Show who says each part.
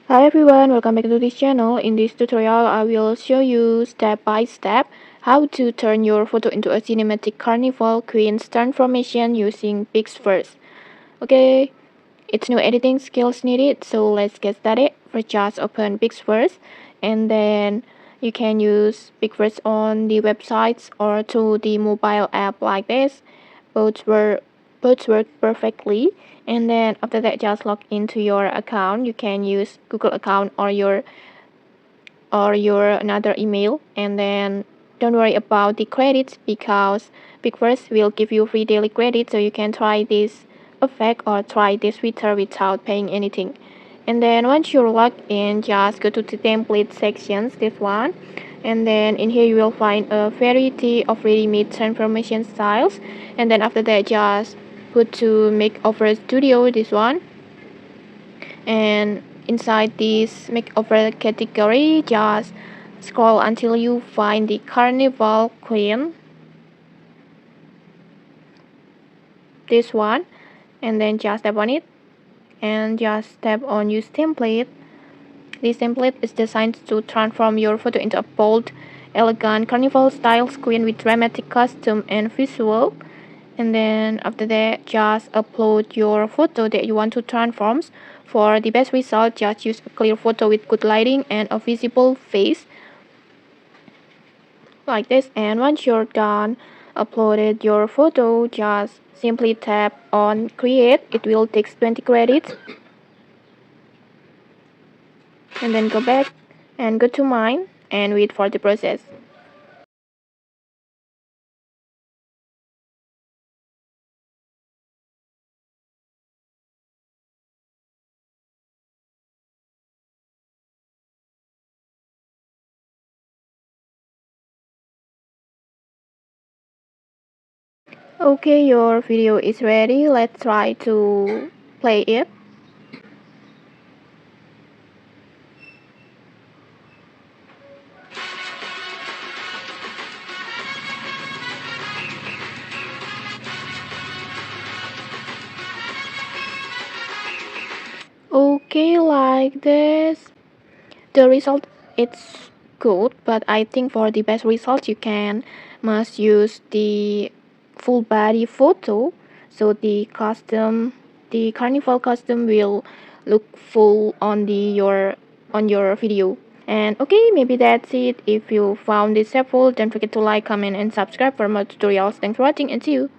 Speaker 1: Hi everyone, welcome back to this channel. In this tutorial, I will show you step by step how to turn your photo into a cinematic Carnival Queen's transformation using PixVerse. Okay, it's no editing skills needed, so let's get started. First, just open PixVerse, and then you can use PixVerse on the websites or to the mobile app like this. Both work, both work perfectly. And then after that, just log into your account. You can use Google account or your another email, and then don't worry about the credits because PixVerse will give you free daily credits, so you can try this effect or try this filter without paying anything. And then once you're logged in, just go to the template sections, this one, and then in here you will find a variety of ready-made transformation styles. And then after that, just go to Makeover Studio, this one, and inside this Makeover category, just scroll until you find the Carnival Queen, this one, and then just tap on it and just tap on use template. This template is designed to transform your photo into a bold, elegant Carnival style queen with dramatic costume and visual. And then after that, just upload your photo that you want to transform. For the best result, just use a clear photo with good lighting and a visible face like this. And once you're done uploaded your photo, just simply tap on create. It will take 20 credits, and then go back and go to mine and wait for the process. Okay, your video is ready. Let's try to play it. Okay, like this. The result it's good, but I think for the best result you can must use the full body photo, so the carnival costume will look full on the your video. And okay, maybe that's it. If you found this helpful, don't forget to like, comment, and subscribe for more tutorials. Thanks for watching, and see you.